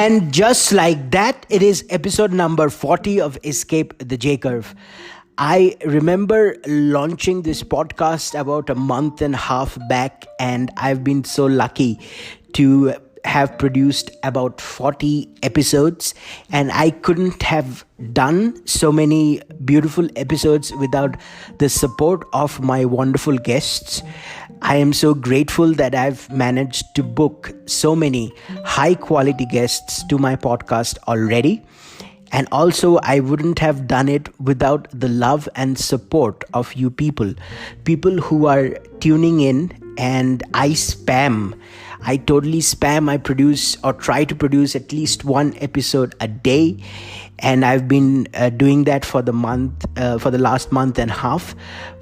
And just like that, it is episode number 40 of Escape the J Curve. I remember launching this podcast about a month and a half back, and I've been so lucky to have produced about 40 episodes, and I couldn't have done so many beautiful episodes without the support of my wonderful guests. I am so grateful that I've managed to book so many high quality guests to my podcast already. And also, I wouldn't have done it without the love and support of you people who are tuning in. And I totally spam. I produce or try to produce at least one episode a day. And I've been doing that for the last month and a half.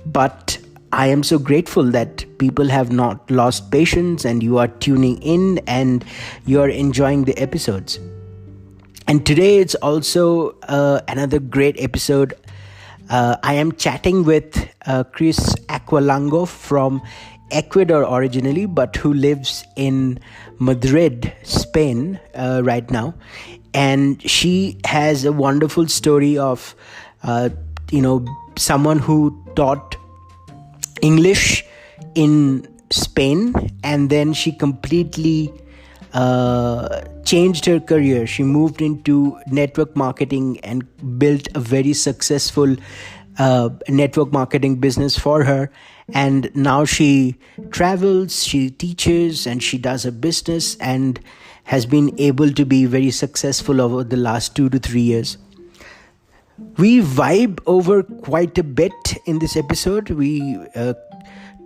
But I am so grateful that people have not lost patience and you are tuning in and you are enjoying the episodes. And today it's also another great episode. I am chatting with Cris Agualango from Ecuador originally, but who lives in Madrid, Spain right now. And she has a wonderful story of, someone who taught English in Spain, and then she completely changed her career. She moved into network marketing and built a very successful network marketing business for her. And now she travels, she teaches, and she does a business and has been able to be very successful over the last 2 to 3 years. We vibe over quite a bit in this episode. We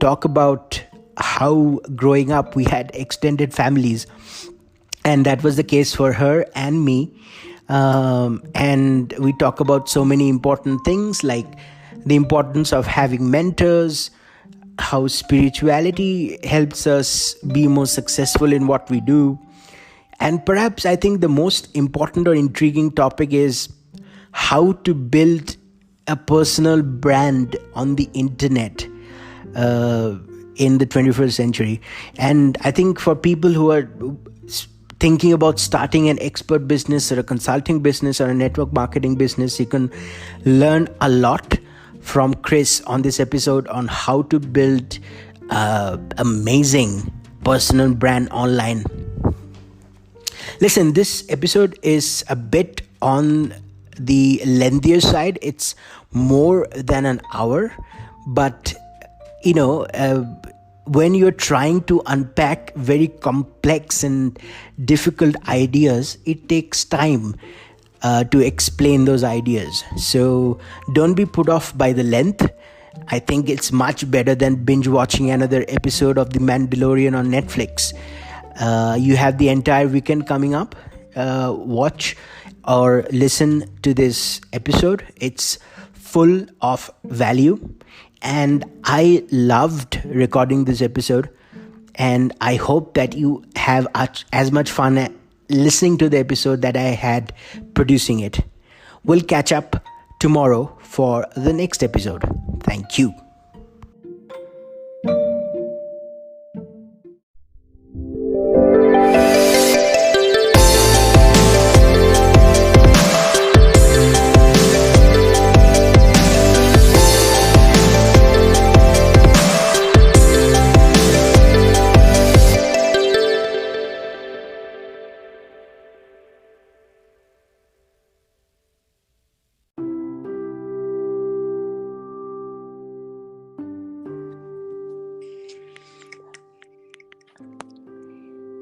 talk about how growing up we had extended families, and that was the case for her and me. And we talk about so many important things like the importance of having mentors, how spirituality helps us be more successful in what we do. And perhaps I think the most important or intriguing topic is how to build a personal brand on the internet in the 21st century. And I think for people who are thinking about starting an expert business or a consulting business or a network marketing business, you can learn a lot from Cris on this episode on how to build amazing personal brand online. Listen, this episode is a bit on the lengthier side. It's more than an hour, but when you're trying to unpack very complex and difficult ideas, it takes time to explain those ideas. So don't be put off by the length. I think it's much better than binge watching another episode of The Mandalorian on Netflix. You have the entire weekend coming up. Watch or listen to this episode. It's full of value. And I loved recording this episode, and I hope that you have as much fun listening to the episode that I had producing it. We'll catch up tomorrow for the next episode. Thank you.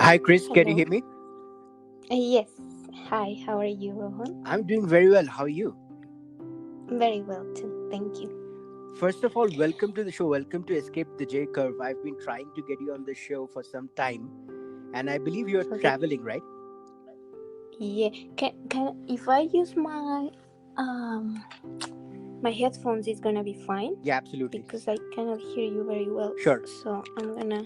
Hi, Cris. Can you hear me? Yes. Hi, how are you, Rohan? I'm doing very well. How are you? Very well, too. Thank you. First of all, welcome to the show. Welcome to Escape the J Curve. I've been trying to get you on the show for some time, and I believe you're traveling, right? Yeah. Can if I use my my headphones, it's gonna be fine? Yeah, absolutely. Because I cannot hear you very well. Sure. So I'm gonna.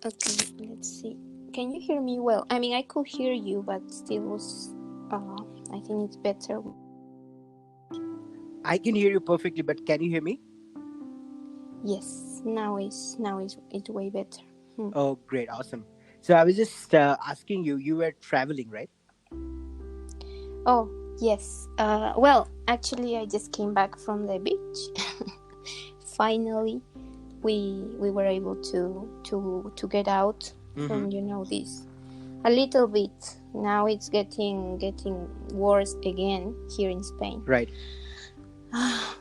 Okay, let's see. Can you hear me well? I mean, I could hear you, but still was. I think it's better. I can hear you perfectly, but can you hear me? Yes, now it's way better. Oh, great. Awesome. So I was just asking you, you were traveling, right? Oh, yes. Well, actually, I just came back from the beach. Finally, we were able to get out Mm-hmm. from this a little bit. Now it's getting worse again here in Spain. Right.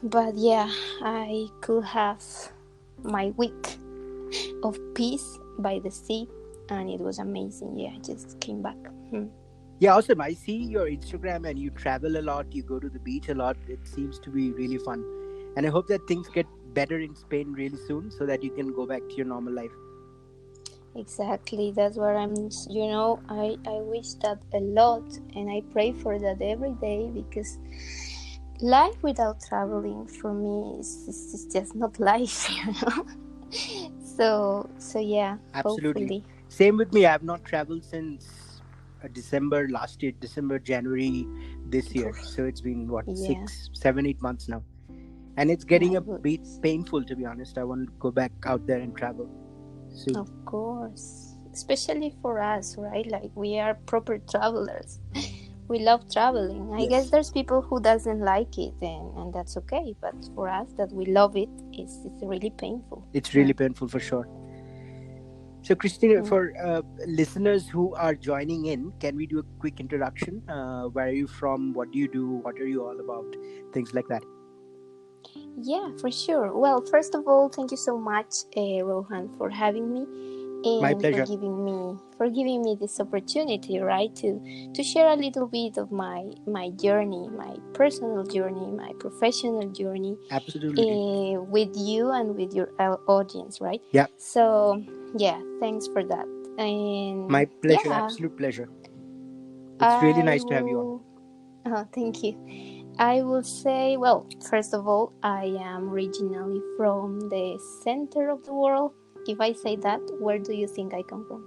But yeah, I could have my week of peace by the sea, and it was amazing. Yeah, I just came back. Yeah, awesome. I see your Instagram and you travel a lot, you go to the beach a lot. It seems to be really fun. And I hope that things get better in Spain really soon so that you can go back to your normal life. Exactly, that's what I wish that a lot, and I pray for that every day, because life without traveling for me is just not life, So yeah, Absolutely. hopefully. Same with me. I have not traveled since December last year, December, January this year. Oof, So it's been what, yeah, 6, 7, 8 months now. And it's getting my a bit goodness. painful, to be honest. I want to go back out there and travel soon. Of course, especially for us, right? Like, we are proper travelers. We love traveling. I guess Yes, there's people who doesn't like it, and that's okay. But for us, that we love it, it's really painful. it's really painful for sure. So, Christina, Mm. for listeners who are joining in, can we do a quick introduction? Where are you from? What do you do? What are you all about? Things like that. Yeah, for sure. Well, first of all, thank you so much, Rohan, for having me, My and pleasure. for giving me this opportunity, right, to share a little bit of my journey, my personal journey, my professional journey, Absolutely. with you and with your audience, right? Yeah, So yeah, thanks for that. my And pleasure. yeah, Absolute pleasure. It's really I nice to have you on. will. Thank you. I will say, well, first of all, I am originally from the center of the world. If I say that, where do you think I come from?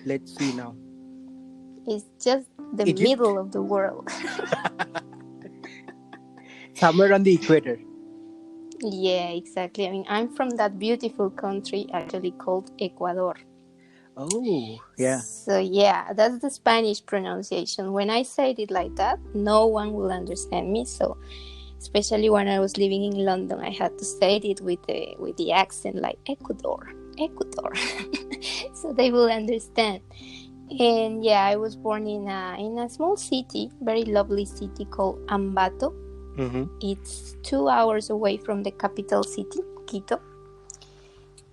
Let's see now. It's just the Egypt, middle of the world. somewhere on the equator. Yeah, exactly. I mean, I'm from that beautiful country actually called Ecuador. Oh, yeah. So yeah, that's the Spanish pronunciation. When I say it like that, no one will understand me. So especially when I was living in London, I had to say it with the accent, like Ecuador, Ecuador, so they will understand. And yeah, I was born in a small city, very lovely city called Ambato. Mm-hmm. It's 2 hours away from the capital city, Quito.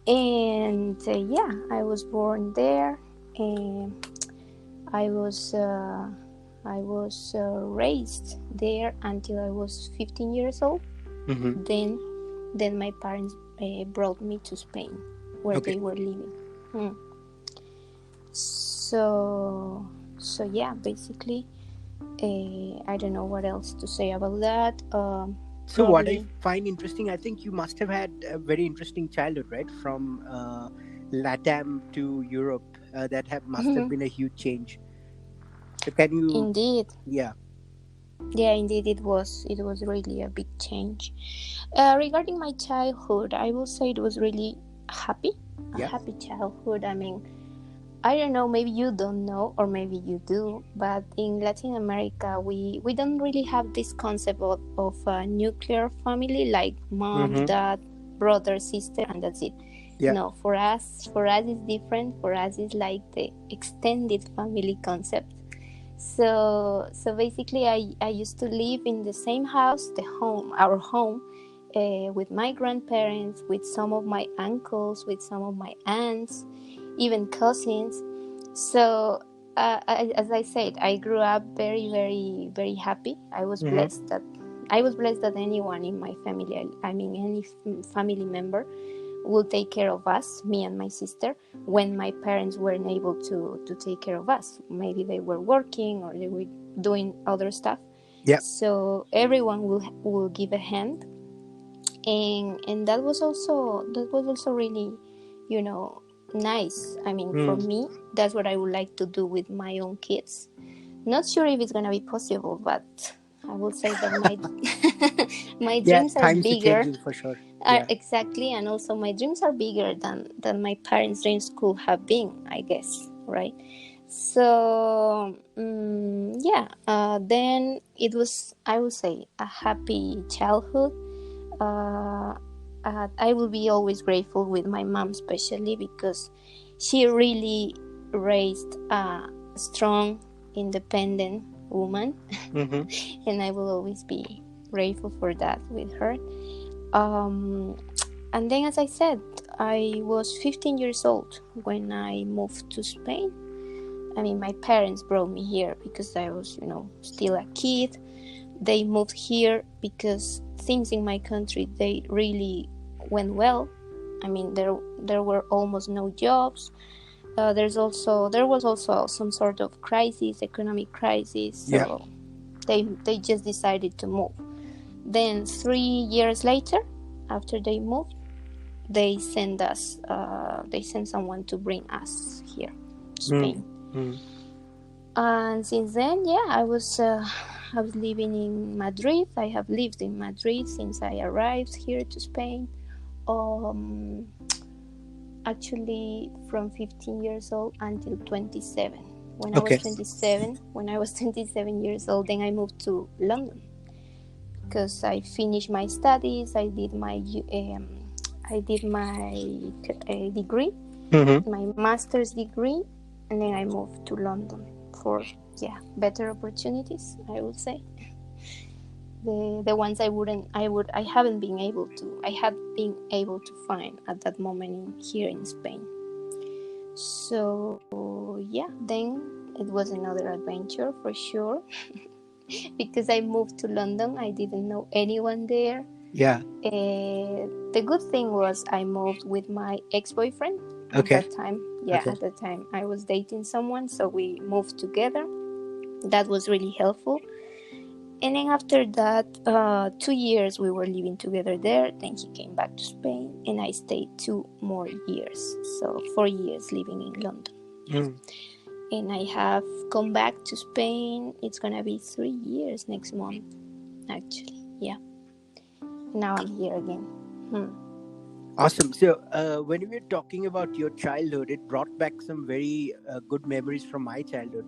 And yeah, I was born there, and I was uh, I was raised there until I was 15 years old. Mm-hmm. Then my parents brought me to Spain, where Okay. they were living. Hmm. So yeah, basically, I don't know what else to say about that. So what I Probably. find interesting, I think you must have had a very interesting childhood, right? From Latam to Europe, must have been a huge change. So can you, Indeed, yeah, yeah, indeed, it was really a big change. Regarding my childhood, I will say it was really happy, a yeah, happy childhood. I mean, I don't know, maybe you don't know, or maybe you do, but in Latin America, we don't really have this concept of a nuclear family, like mom, mm-hmm. dad, brother, sister, and that's it. Yeah, No, for us it's different. For us, it's like the extended family concept. So basically, I used to live in the same house, our home, with my grandparents, with some of my uncles, with some of my aunts, even cousins. So, as I said, I grew up very, very, very happy. mm-hmm. I was blessed that anyone in my family, I mean, any family member, will take care of us, me and my sister, when my parents weren't able to take care of us. Maybe they were working or they were doing other stuff. Yeah, So everyone will give a hand, and that was also really, you know, nice. I mean, for mm. me, that's what I would like to do with my own kids. Not sure if it's gonna be possible, but I will say that my my Yeah, dreams are times are bigger. changing for sure. Are Yeah. exactly, and also my dreams are bigger than my parents' dreams could have been, I guess, right? So yeah, then it was, I would say, a happy childhood. uh, I will be always grateful with my mom, especially because she really raised a strong, independent woman, Mm-hmm. and I will always be grateful for that with her. Um, and then, as I said, I was 15 years old when I moved to Spain. I mean, my parents brought me here because I was, still a kid. They moved here because things in my country, they really went well. I mean, there were almost no jobs. There was also some sort of crisis, economic crisis. Yeah. So they just decided to move. Then 3 years later, after they moved, they sent us. They sent someone to bring us here, to Spain. Mm-hmm. And since then, yeah, I was living in Madrid. I have lived in Madrid since I arrived here to Spain. Um, Actually, from 15 years old until 27. Okay. When I was 27 years old, then I moved to London because I finished my studies. I did my degree, Mm-hmm. my master's degree, and then I moved to London for, yeah, better opportunities, I would say. The ones I haven't been able to I had been able to find at that moment here in Spain. So yeah, then it was another adventure for sure. Because I moved to London, I didn't know anyone there. Yeah. The good thing was I moved with my ex-boyfriend at Okay. that time. Yeah, Okay. at the time I was dating someone, so we moved together. That was really helpful. And then after that, 2 years we were living together there. Then he came back to Spain, and I stayed 2 more years. So 4 years living in London. Mm. And I have come back to Spain. It's gonna be 3 years next month, actually. Yeah. Now I'm here again. Awesome. So, when we were talking about your childhood, it brought back some very good memories from my childhood.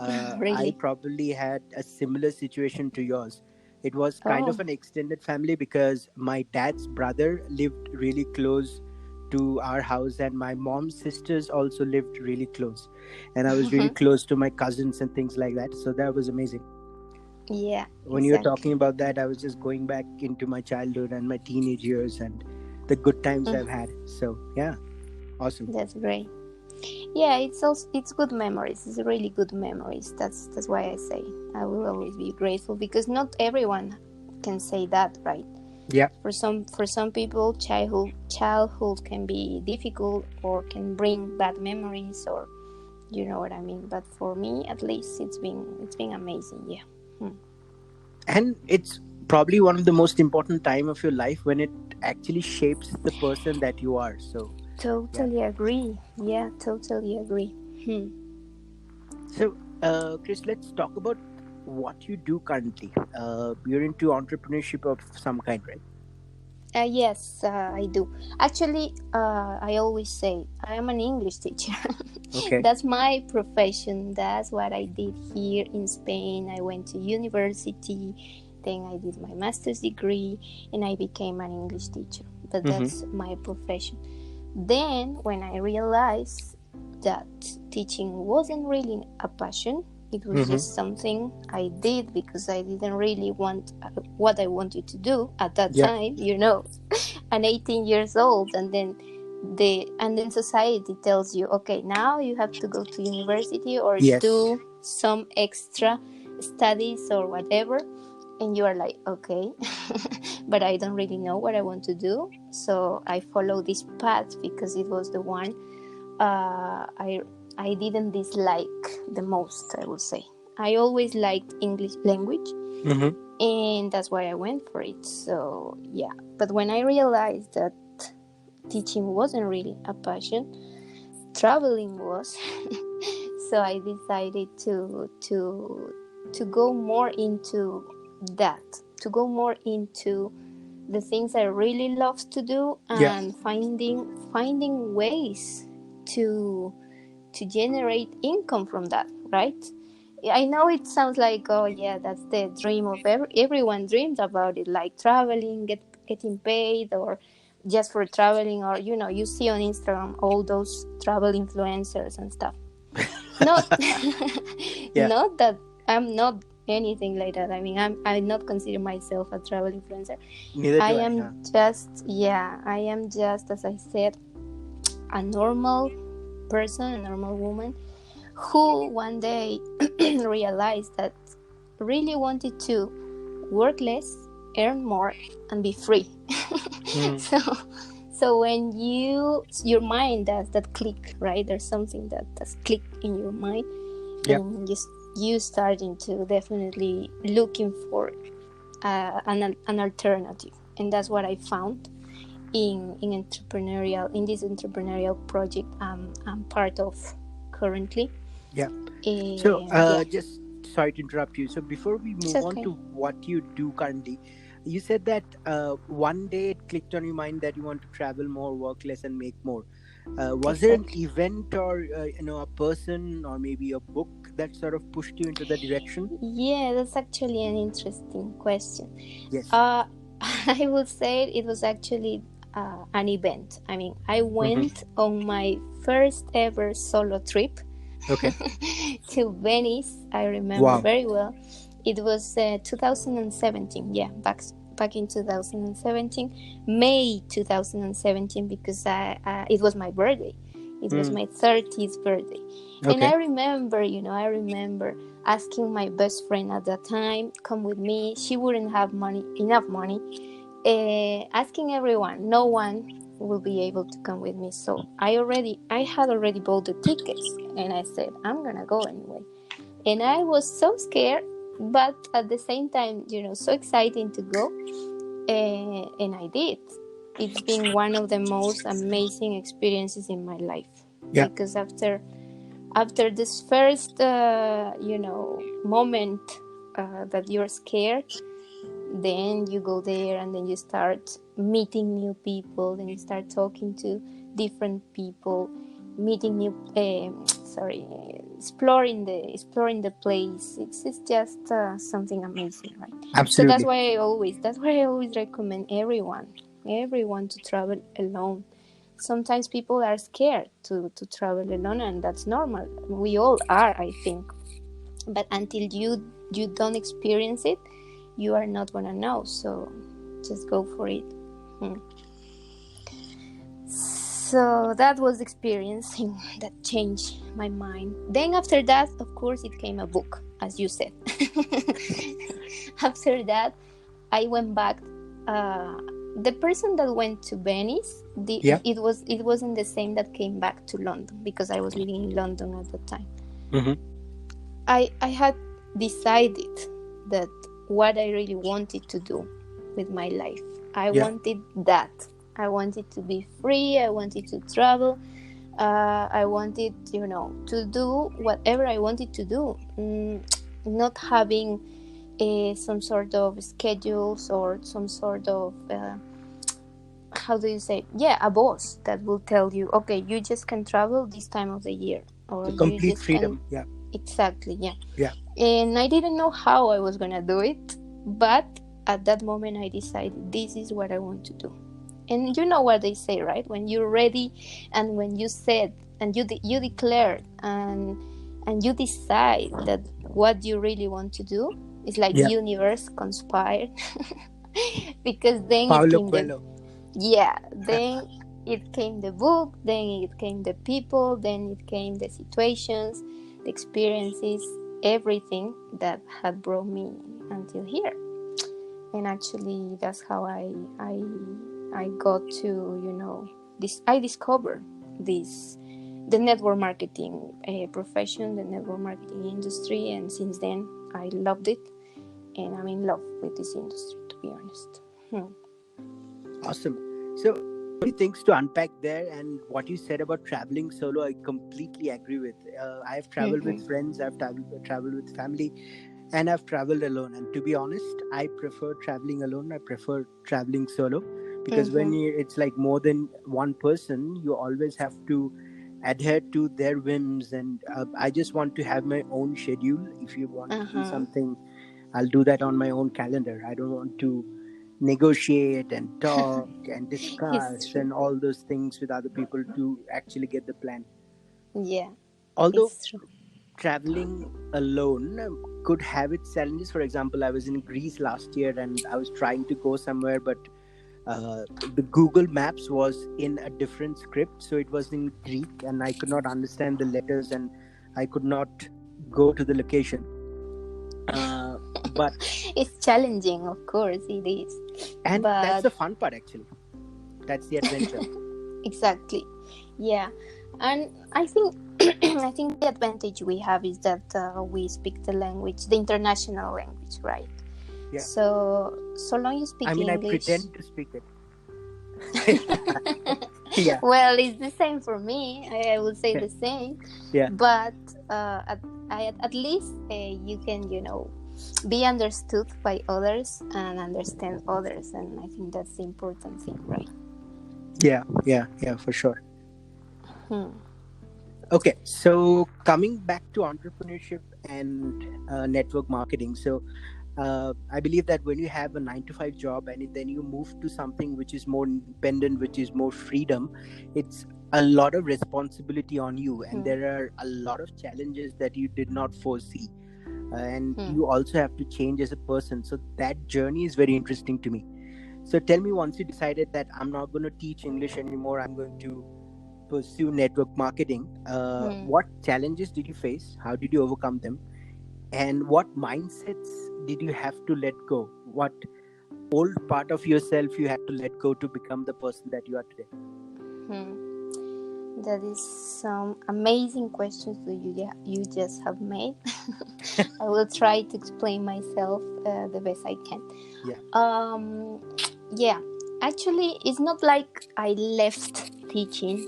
I Really? probably had a similar situation to yours. It was kind of Oh. an extended family because my dad's brother lived really close to our house, and my mom's sisters also lived really close. And I was really close to my cousins and things like that. So that was amazing. Yeah, When you were talking exactly. about that, I was just going back into my childhood and my teenage years and the good times I've had. So, yeah, awesome. That's great. Yeah, it's good memories. It's really good memories. That's why I say I will always be grateful, because not everyone can say that, right? Yeah. For some people, childhood can be difficult or can bring bad memories, or you know what I mean. But for me, at least, it's been amazing. Yeah. And it's probably one of the most important time of your life when it actually shapes the person that you are. So, yeah. Totally agree. Yeah, totally agree. So, Chris, let's talk about what you do currently. You're into entrepreneurship of some kind, right? Yes, I do. Actually, I always say I am an English teacher. Okay. That's my profession. That's what I did here in Spain. I went to university, then I did my master's degree, and I became an English teacher. But that's my profession. Then, when I realized that teaching wasn't really a passion, it was just something I did because I didn't really want what I wanted to do at that Yeah. time, I'm 18 years old, and then society tells you, okay, now you have to go to university or Yes. do some extra studies or whatever, and you are like, okay, but I don't really know what I want to do, so I follow this path because it was the one I didn't dislike the most, I would say. I always liked English language, and that's why I went for it. So yeah, but when I realized that teaching wasn't really a passion, traveling was. So I decided to go more into that, to go more into the things I really love to do, Yeah. and finding ways to generate income from that, right? I know it sounds like, oh yeah, that's the dream of everyone dreams about it, like traveling, getting paid, or just for traveling, or you see on Instagram all those travel influencers and stuff. Not Yeah. not that I'm not anything like that. I mean, I not consider myself a travel influencer. Neither I do I. am just, yeah, I am just, as I said, a normal person, a normal woman who one day realized that really wanted to work less, earn more, and be free. Mm. so so when your mind does that click, right? There's something that does click in your mind, Yeah. and you starting to definitely looking for an alternative, and that's what I found in this entrepreneurial project I'm part of currently. Yeah. So, Yeah, just sorry to interrupt you. So, before we it's move on okay. to what you do currently, you said that one day it clicked on your mind that you want to travel more, work less, and make more. Was there an Exactly. event or a person or maybe a book that sort of pushed you into the direction? Yeah, that's actually an interesting question. Yes. uh I would say it was actually an event. I mean, I Mm-hmm. went on my first ever solo trip Okay. to Venice. I remember Wow. very well. It was 2017. Yeah, back in 2017, May 2017, because it was my birthday. It was Mm. my 30th birthday, and Okay. I remember asking my best friend at that time, come with me. She wouldn't have enough money, asking everyone. No one will be able to come with me, so I had already bought the tickets, and I said I'm gonna go anyway. And I was so scared, but at the same time, so exciting to go. And I did. It's been one of the most amazing experiences in my life, Yeah. because after this first moment that you're scared, then you go there, and then you start meeting new people, then you start talking to different people, meeting new sorry exploring the place. It's just something amazing, right? So Absolutely. that's why I always recommend everyone to travel alone. Sometimes people are scared to travel alone, and that's normal. We all are, I think. But until you don't experience it, you are not gonna know. So just go for it. Hmm. So that was experiencing that changed my mind. Then after that, of course, it came a book, as you said. After that, I went back. uh, the person that went to Venice, Yeah. it wasn't the same that came back to London, because I was living in London at the time. Mm-hmm. I had decided that what I really wanted to do with my life. I Yeah. wanted that. I wanted to be free. I wanted to travel. I wanted, to do whatever I wanted to do. Not having some sort of schedules, or some sort of how do you say? Yeah, a boss that will tell you, okay, you just can travel this time of the year, or The you complete just can. freedom. Yeah. Exactly, yeah. Yeah. And I didn't know how I was gonna do it, but at that moment I decided this is what I want to do. And you know what they say, right? When you're ready, and when you said, and you declared, and you decide that what you really want to do, it's like Yeah. universe conspired. Because then it Paulo came the Coelho. yeah then it came the book, then it came the people, then it came the situations, the experiences, everything that had brought me until here. And actually that's how I got to, this. I discovered this, the network marketing profession, the network marketing industry, and since then I loved it, and I'm in love with this industry, to be honest. Awesome. So, many things to unpack there, and what you said about traveling solo, I completely agree with. I have traveled with Mm-hmm. friends, I've traveled with family. And I've traveled alone. And to be honest, I prefer traveling alone. I prefer traveling solo because when Mm-hmm. it's like more than one person, you always have to adhere to their whims. And I just want to have my own schedule. If you want to do Uh-huh. something, I'll do that on my own calendar. I don't want to negotiate and talk and It's discuss true. and all those things with other people to actually get the plan. Yeah, Although it's true. traveling alone could have its challenges. For example, I was in Greece last year and I was trying to go somewhere, but the Google Maps was in a different script, so it was in Greek, and I could not understand the letters, and I could not go to the location. But It's challenging, of course, it is. and that's But the fun part, actually. That's the adventure. exactly, yeah. And I think I think the advantage we have is that we speak the language, the international language, right? Yeah. So long you I speak mean, I English. pretend to speak it. Yeah. Well, it's the same for me. I would say Yeah. the same, Yeah. but at least you can, be understood by others and understand others, and I think that's the important thing, right? Yeah. Yeah. Yeah. For sure. Hmm. Okay, so coming back to entrepreneurship and network marketing. So I believe that when you have a 9 to 5 job and then you move to something which is more independent, which is more freedom, it's a lot of responsibility on you, and Hmm. there are a lot of challenges that you did not foresee. And Hmm. you also have to change as a person. So that journey is very interesting to me. So tell me, once you decided that I'm not going to teach English anymore, I'm going to pursue network marketing. Hmm. What challenges did you face? How did you overcome them? And what mindsets did you have to let go? What old part of yourself you had to let go to become the person that you are today? Hmm. That is some amazing questions that you just have made. I will try to explain myself the best I can. Yeah. Um, yeah, actually, it's not like I left teaching,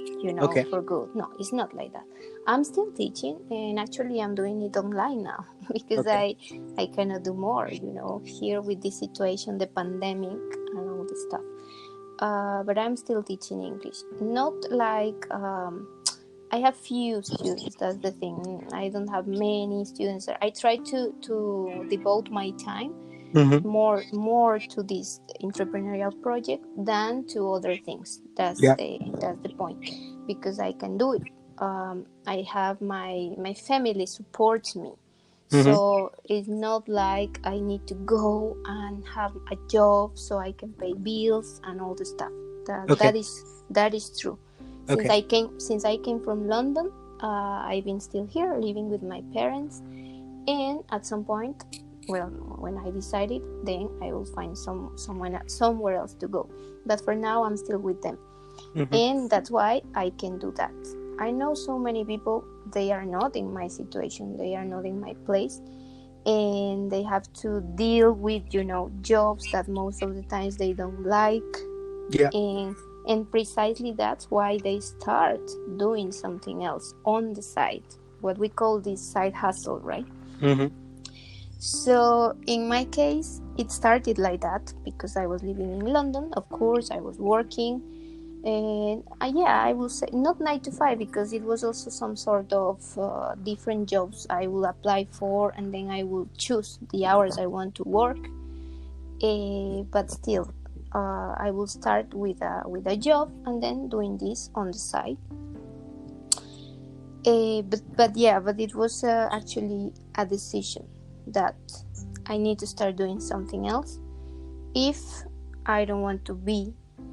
Okay. for good. No, it's not like that. I'm still teaching, and actually, I'm doing it online now because Okay. I cannot do more, here with this situation, the pandemic, and all this stuff. But I'm still teaching English. Not like I have few students. That's the thing. I don't have many students. I try to devote my time Mm-hmm. more to this entrepreneurial project than to other things. That's Yeah. the point, because I can do it. I have my family supports me, Mm-hmm. so it's not like I need to go and have a job so I can pay bills and all the stuff. That Okay. that is that is true. Since Okay. I came from London, I've been still here living with my parents, and at some point, well, when I decided, then I will find somewhere else to go. But for now, I'm still with them, Mm-hmm. and that's why I can do that. I know so many people, they are not in my situation, they are not in my place, and they have to deal with jobs that most of the times they don't like, Yeah. and precisely that's why they start doing something else on the side, what we call this side hustle, right? Mm-hmm. So in my case, it started like that because I was living in London. Of course, I was working, and yeah, I will say not 9 to 5, because it was also some sort of different jobs I will apply for, and then I will choose the hours I want to work. But still, I will start with a job and then doing this on the side. But it was actually a decision that I need to start doing something else if I don't want to be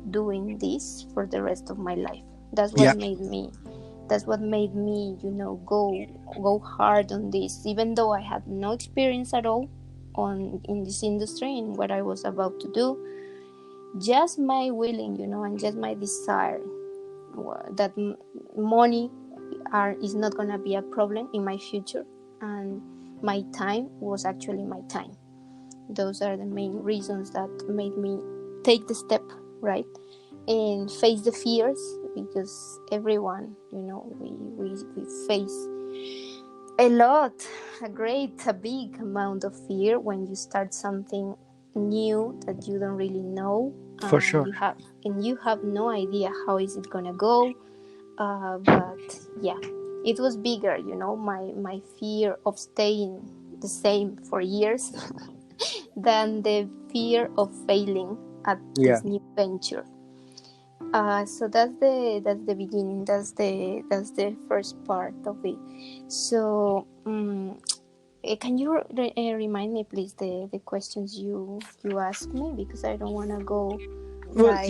doing this for the rest of my life. That's what Yeah. made me. That's what made me, go hard on this, even though I had no experience at all in this industry and what I was about to do. Just my willing, and just my desire that money is not gonna be a problem in my future, and my time was actually my time. Those are the main reasons that made me take the step, right, and face the fears, because everyone, we face A lot, a big amount of fear when you start something new that you don't really know. For sure. You have no idea how is it gonna go. But yeah, it was bigger. My fear of staying the same for years than the fear of failing at Yeah. this new venture. So that's the beginning. That's the first part of it. So can you remind me, please, the questions you asked me, because I don't want to go Well, like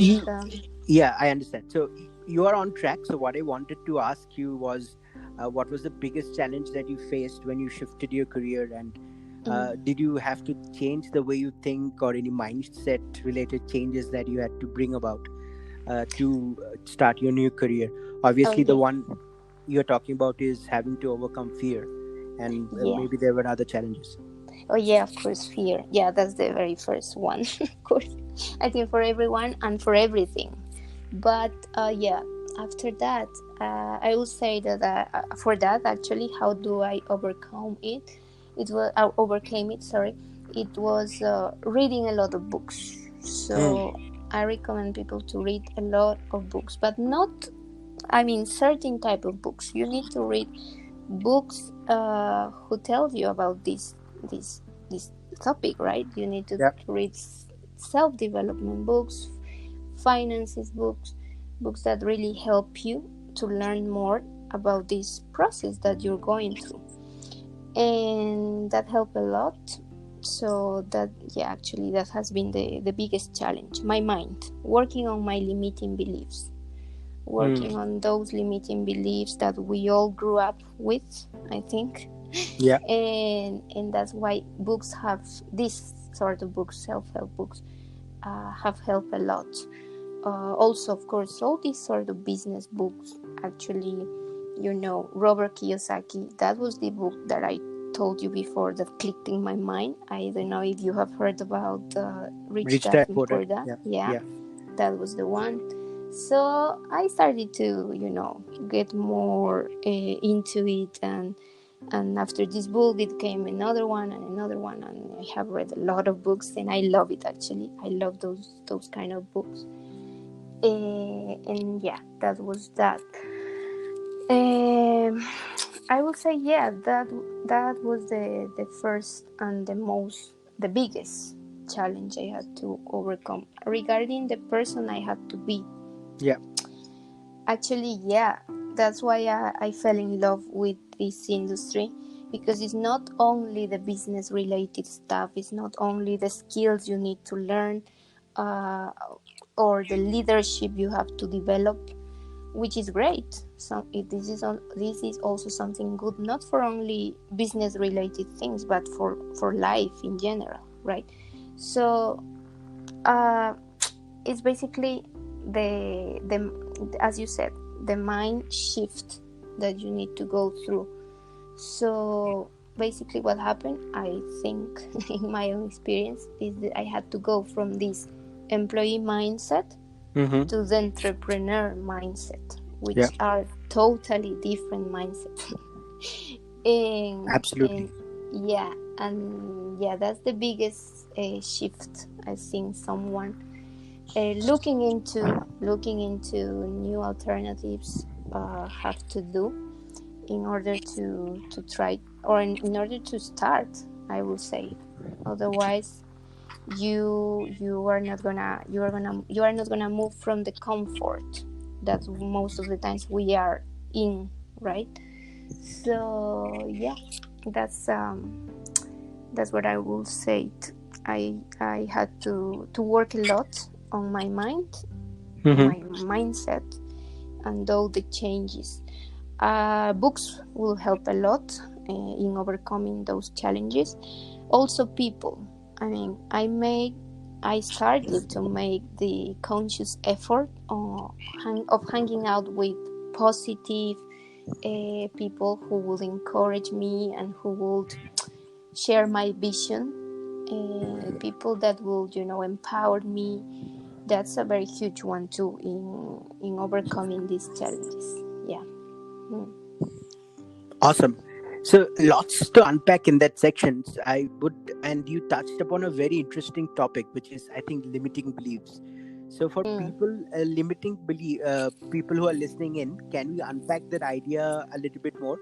yeah, I understand. So you are on track. So what I wanted to ask you was, what was the biggest challenge that you faced when you shifted your career, and mm, did you have to change the way you think, or any mindset related changes that you had to bring about to start your new career? oh Obviously, the yeah, one you're talking about is having to overcome fear, and yeah, maybe there were other challenges. oh yeah, of course, fear. Yeah, that's the very first one. Of course, I think for everyone and for everything. But yeah, after that, I will say that for that, actually, how do I overcome it? It was overcame it. Sorry, it was reading a lot of books. Mm, So I recommend people to read a lot of books, but not. I mean, certain type of books. You need to read books who tell you about this this topic, right? You need to yeah. read self-development books, finances books, books that really help you to learn more about this process that you're going through, and that helped a lot. So that, yeah, actually that has been the biggest challenge. My mind, working on my limiting beliefs, Mm, working on those limiting beliefs that we all grew up with, I think. yeah. And that's why books have this sort of books, self-help books, have helped a lot. Also, of course, all these sort of business books, actually, Robert Kiyosaki, that was the book that I told you before that clicked in my mind. I don't know if you have heard about Rich Rich Dad Dad and Poor Dad. Poor Dad. Yeah. Yeah, Yeah. that was the one. So I started to, get more into it, and after this book, it came another one and another one, and I have read a lot of books, and I love it. Actually, I love those kind of books. And yeah, that was that. Um, I would say, yeah, that was the first and the biggest challenge I had to overcome regarding the person I had to be. Yeah. Actually, yeah, that's why I fell in love with this industry, because it's not only the business related stuff, it's not only the skills you need to learn, uh, or the leadership you have to develop, which is great. So this is also something good, not for only business related things, but for life in general, right? So uh, it's basically the as you said, the mind shift that you need to go through. So basically what happened, I think, in my own experience, is that I had to go from this employee mindset Mm-hmm. to the entrepreneur mindset, Yeah. which are totally different mindsets. And Absolutely. yeah, and yeah, that's the biggest shift I think someone looking into new alternatives have to do in order to try, or in order to start, I will say. Otherwise, you are not gonna move from the comfort that most of the times we are in, right? So yeah, that's that's what I will say. I had to work a lot on my mind, on Mm-hmm. my mindset, and all the changes. Books will help a lot in overcoming those challenges. Also, people. I mean, I started to make the conscious effort of hanging out with positive people who would encourage me and who would share my vision. People that will, empower me. That's a very huge one too in overcoming these challenges. Yeah. Mm. Awesome. So lots to unpack in that section. I would, and you touched upon a very interesting topic, which is, I think, limiting beliefs. So for Mm. people, people who are listening in, can we unpack that idea a little bit more?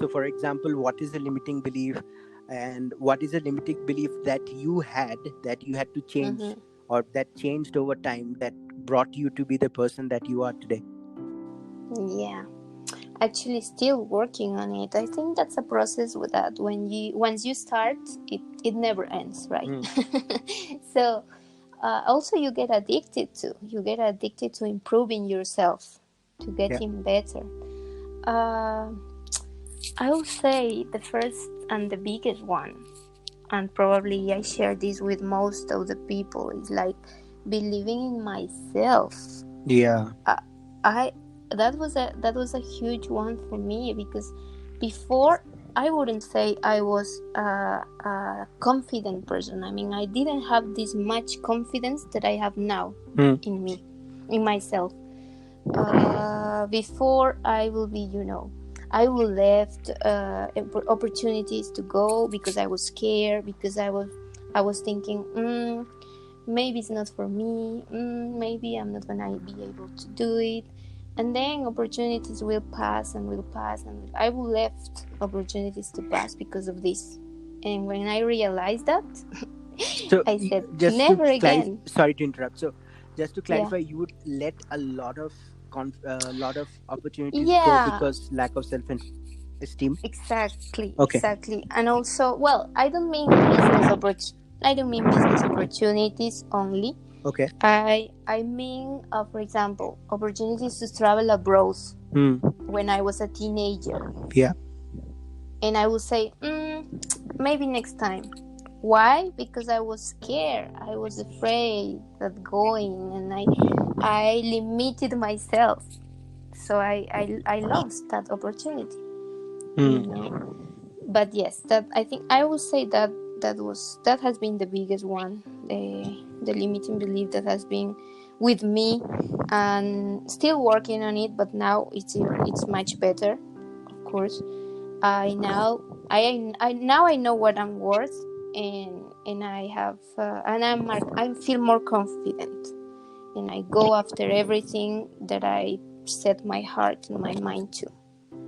So, for example, what is a limiting belief, and what is a limiting belief that you had to change, Mm-hmm. or that changed over time, that brought you to be the person that you are today? Yeah, actually, still working on it. I think that's a process with that. When you once you start, it never ends, right? Mm, So also you get addicted to improving yourself, to yeah. getting better. Uh, I would say the first and the biggest one, and probably I share this with most of the people, is like believing in myself. Yeah. I, I that was a huge one for me, because before I wouldn't say I was a confident person. I mean, I didn't have this much confidence that I have now Mm, in me, in myself. Before I will be, I will left opportunities to go because I was scared, because I was thinking, maybe it's not for me, maybe I'm not gonna be able to do it. And then opportunities will pass and will pass, and I will left opportunities to pass because of this. And when I realized that, So I said just to never clarify, again. sorry to interrupt. So just to Yeah. clarify, you would let a lot of opportunities go Yeah, because lack of self esteem. exactly, Okay. exactly. And also, well, I don't mean business opportunities only. Okay. I mean, for example, opportunities to travel abroad Hmm. when I was a teenager. Yeah. And I would say, maybe next time. Why? Because I was scared. I was afraid of going, and I limited myself. So I lost that opportunity, you Hmm. know. But yes, that I think I would say that that has been the biggest one, the limiting belief that has been with me, and still working on it. But now it's much better, of course. I now I now I know what I'm worth, and I have and I feel more confident, and I go after everything that I set my heart and my mind to.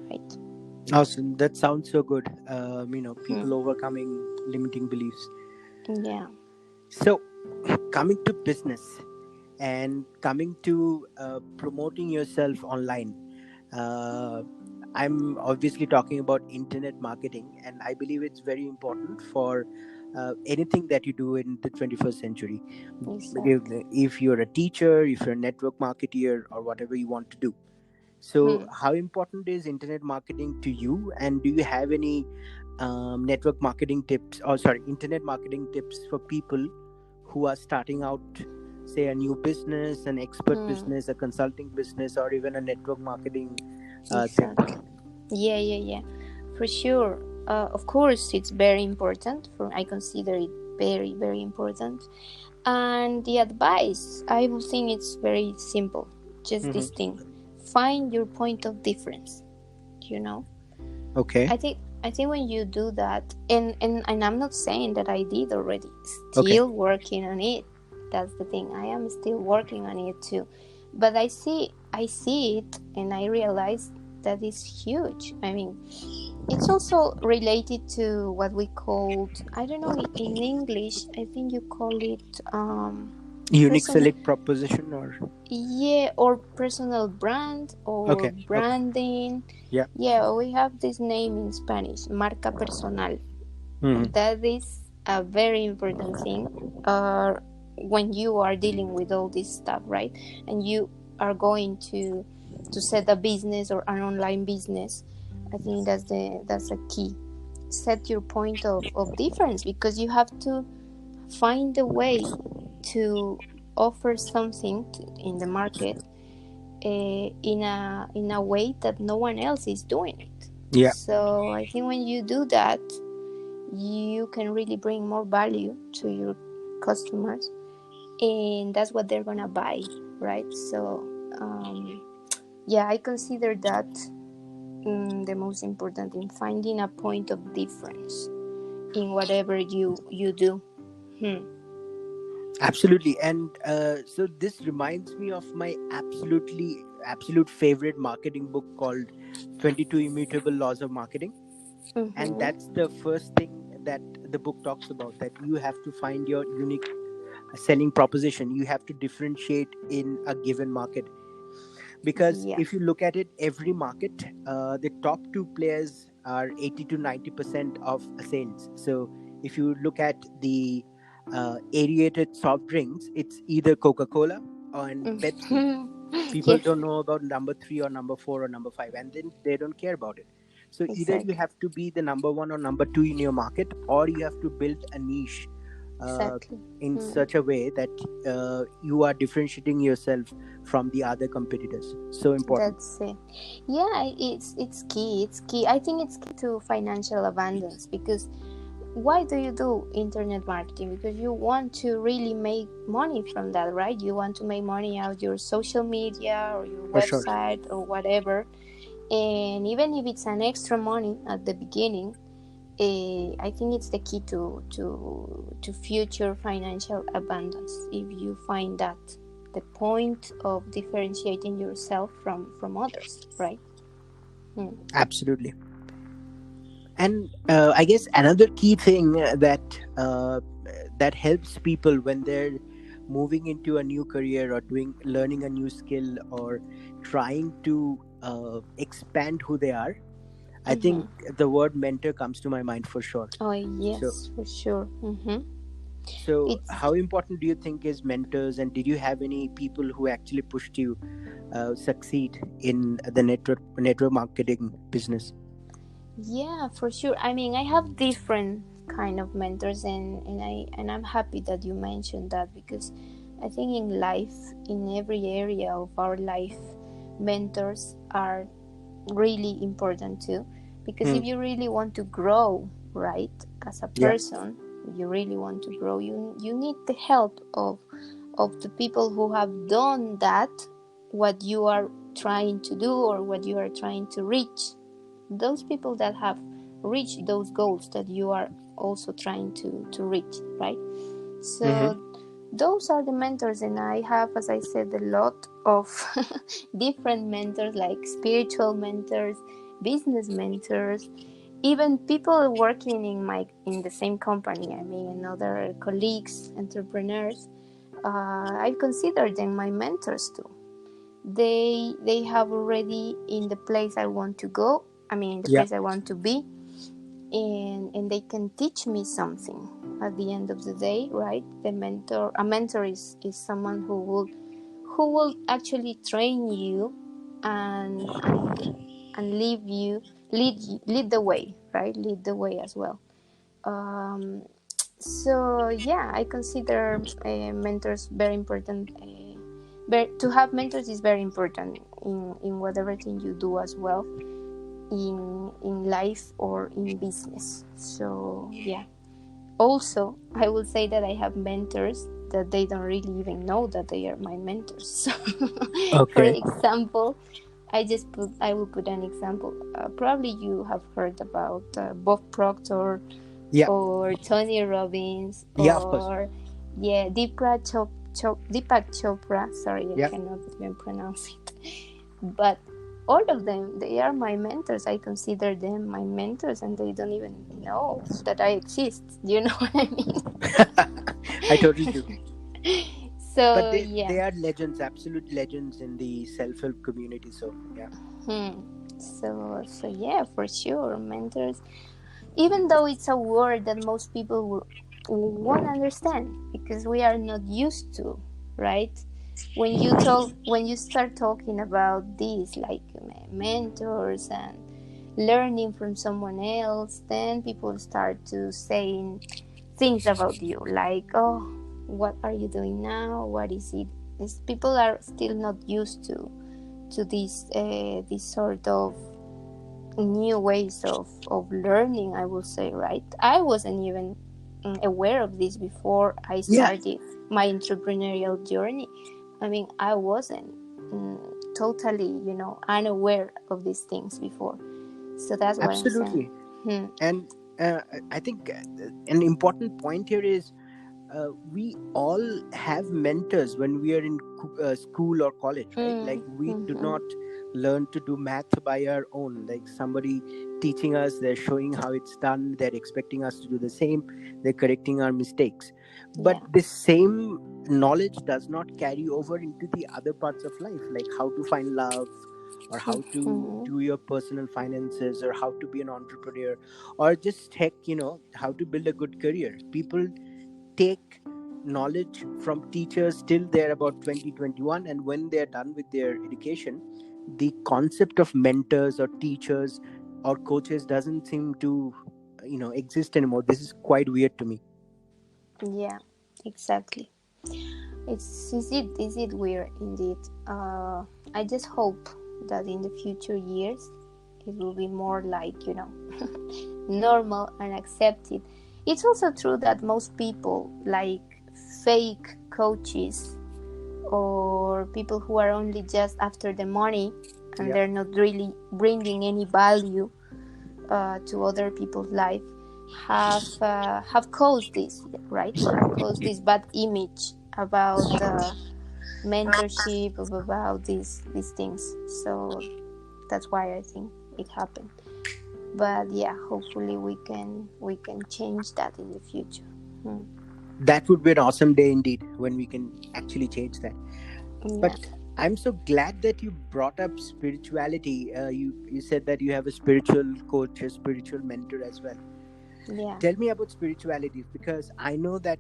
Right. Awesome. That sounds so good. People Hmm. overcoming limiting beliefs. Yeah. So, coming to business and coming to promoting yourself online. Uh, I'm obviously talking about internet marketing, and I believe it's very important for anything that you do in the 21st century. If, Exactly. if you're a teacher, if you're a network marketeer, or whatever you want to do. So, Hmm. how important is internet marketing to you? And do you have any network marketing tips, or sorry, internet marketing tips for people who are starting out, say, a new business, an expert Hmm. business, a consulting business, or even a network marketing thing? Exactly. Yeah, yeah, yeah. For sure. Of course, it's very important. For I consider it very, very important. And the advice, I would think it's very simple. Just this Hmm. thing: find your point of difference. You know, Okay. I think when you do that, and I'm not saying that I did already. Okay. Still working on it. That's the thing. I am still working on it too. But I see it, and I realize that is huge. I mean, it's also related to what we called, I don't know, in English, I think you call it Unique person select proposition, or yeah, or personal brand or okay. Okay. branding. Yeah. Yeah, we have this name in Spanish, marca personal. Hmm. That is a very important thing uh, when you are dealing with all this stuff, right? And you are going to set a business or an online business. I think that's a key. Set your point of difference, because you have to find a way to offer something in the market in a way that no one else is doing it. Yeah. So I think when you do that, you can really bring more value to your customers, and that's what they're gonna buy, right? So yeah, I consider that the most important in finding a point of difference in whatever you do. Absolutely. And so this reminds me of my absolute favorite marketing book called 22 Immutable Laws of Marketing. And Mm-hmm. that's the first thing that the book talks about, that you have to find your unique selling proposition. You have to differentiate in a given market, because Yeah. if you look at it, every market, the top two players are 80 to 90% of sales. So if you look at the aerated soft drinks, it's either Coca-Cola and Pepsi. People Yes, don't know about number 3 or number 4 or number 5, and then they don't care about it. So either you exactly. have to be the number 1 or number 2 in your market, or you have to build a niche uh, Exactly. in such a way that you are differentiating yourself from the other competitors. So important. That's it. Yeah, it's key. It's key. I think it's key to financial abundance, because why do you do internet marketing? Because you want to really make money from that, right? You want to make money out of your social media or your For sure. website or whatever. And even if it's an extra money at the beginning, I think it's the key to future financial abundance. If you find that the point of differentiating yourself from others, right? Absolutely. And I guess another key thing that helps people when they're moving into a new career, or doing learning a new skill, or trying to expand who they are, I think Mm-hmm. the word mentor comes to my mind for sure. Oh So, yes, for sure. It's how important do you think is mentors, and did you have any people who actually pushed you succeed in the network marketing business? Yeah, for sure. I mean, I have different kind of mentors, and I'm happy that you mentioned that, because I think in life, in every area of our life, mentors are really important too. Because Hmm. if you really want to grow, right, as a Yeah. person, you really want to grow, you need the help of the people who have done that, what you are trying to do or what you are trying to reach, those people that have reached those goals that you are also trying to reach, right? Hmm. So those are the mentors, and I have, as I said, a lot of different mentors, like spiritual mentors, business mentors, even people working in the same company. I mean, and other colleagues, entrepreneurs. I consider them my mentors too. They have already in the place I want to go. I mean, in the Yeah. place I want to be, and they can teach me something at the end of the day, right? A mentor is someone who will actually train you and lead the way, right? Lead the way as well. um, so yeah, I consider mentors very important. To have mentors is very important in whatever thing you do as well, in life or in business. So yeah, also I will say that I have mentors that they don't really even know that they are my mentors. So for Okay. example, I will put an example. Probably you have heard about Bob Proctor Yeah. or Tony Robbins, Yeah, of course. or yeah, Deepak Chopra. Sorry, I Yeah. cannot even pronounce it. But all of them, they are my mentors. I consider them my mentors, and they don't even know that I exist. Do you know what I I totally do. mean? But So they yeah. are legends, absolute legends in the self-help community. So yeah. Hmm. So yeah, for sure, mentors. Even though it's a word that most people won't understand, because we are not used to, right? When you start talking about this, like mentors and learning from someone else, then people start to saying things about you, like, oh, what are you doing now, what is it? People are still not used to this sort of new ways of learning, I will say, right? I wasn't even aware of this before I Yeah. started my entrepreneurial journey. I mean, I wasn't totally, unaware of these things before. So that's what I'm saying. Absolutely. And I think an important point here is we all have mentors when we are in school or college, right? Like we do not learn to do math by our own. Like somebody teaching us, they're showing how it's done, they're expecting us to do the same, they're correcting our mistakes. But Yeah. this same knowledge does not carry over into the other parts of life, like how to find love, or how to Mhm. do your personal finances, or how to be an entrepreneur, or just heck, how to build a good career. People take knowledge from teachers till they're about 2021, and when they're done with their education, the concept of mentors or teachers or coaches doesn't seem to exist anymore. This is quite weird to me. Yeah, exactly. Is it weird indeed. I just hope that in the future years it will be more like, normal and accepted. It's also true that most people like fake coaches or people who are only just after the money, and Yeah, they're not really bringing any value to other people's life, have caused this, right? Have caused this bad image about mentorship, about these things. So that's why I think it happened. But yeah, hopefully we can change that in the future. that would be an awesome day indeed when we can actually change that. Yeah. But I'm so glad that you brought up spirituality. You said that you have a spiritual coach, a spiritual mentor as well. Yeah. Tell me about spirituality, because I know that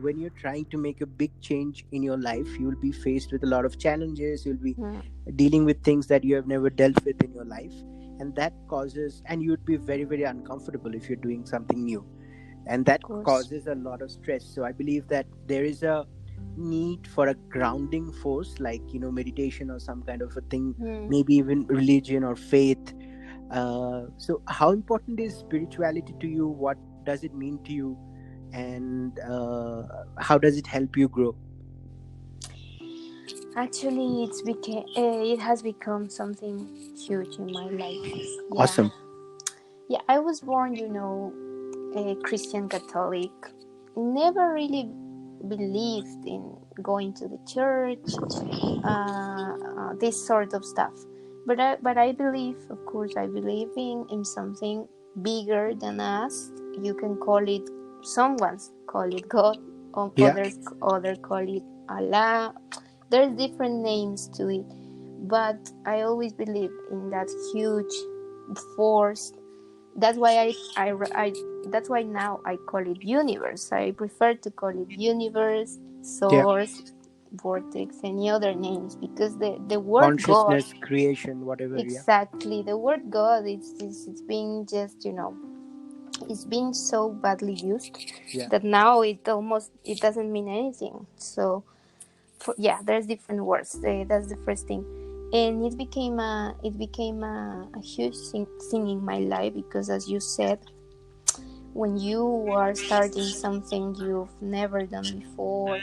when you're trying to make a big change in your life, you'll be faced with a lot of challenges. You'll be Mm, dealing with things that you have never dealt with in your life, and that causes, and you'd be very, very uncomfortable if you're doing something new, and that of course. causes a lot of stress. So I believe that there is a need for a grounding force, like meditation or some kind of a thing, Mm. maybe even religion or faith. So how important is spirituality to you? What does it mean to you? And how does it help you grow? Actually, it has become something huge in my life. Yeah. Awesome. Yeah, I was born, a Christian Catholic. Never really believed in going to the church, this sort of stuff. But I believe, of course, I believe in something bigger than us. You can call it, someone's call it God, Yeah. other call it Allah. There's different names to it, but I always believe in that huge force. That's why that's why now I call it universe. I prefer to call it universe, Yeah. source, vortex, any other names, because the word God, Consciousness, creation, whatever. Yeah. exactly, the word God, it's being just, it's being so badly used Yeah. that now it doesn't mean anything. So yeah, there's different words. That's the first thing, and it became a huge thing in my life, because, as you said, when you are starting something you've never done before,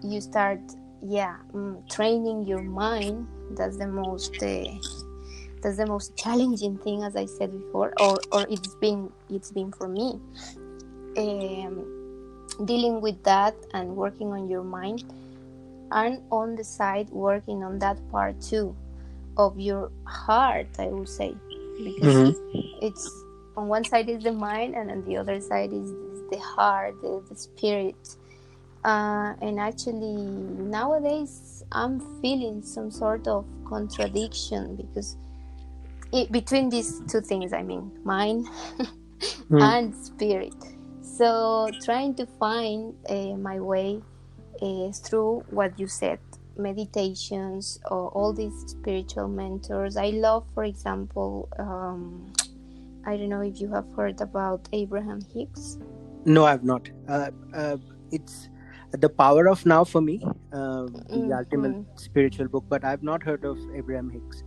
you start, yeah, training your mind. That's the most challenging thing, as I said before, or it's been for me, dealing with that and working on your mind, and on the side working on that part too of your heart, I would say, because Hmm. it's, on one side is the mind, and on the other side is the heart, the spirit. And actually nowadays I'm feeling some sort of contradiction, because between these two things, I mean, mind and spirit. So trying to find my way through what you said, meditations, or all these spiritual mentors. I love, for example, I don't know if you have heard about Abraham Hicks. No, I've not. It's The Power of Now for me, the ultimate Mm-hmm. spiritual book, but I've not heard of Abraham Hicks.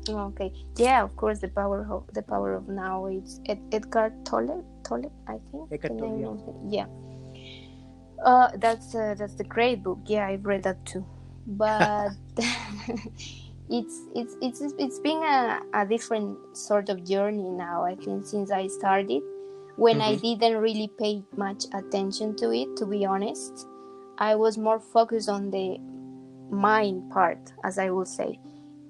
Okay, yeah, of course, the power of now. It's Edgar Tolle, I think the Eckhart Tolle, name yeah. of it. Yeah, that's the great book. Yeah, I've read that too. But it's been a different sort of journey now, I think, since I started. When I didn't really pay much attention to it, to be honest, I was more focused on the mind part, as I will say,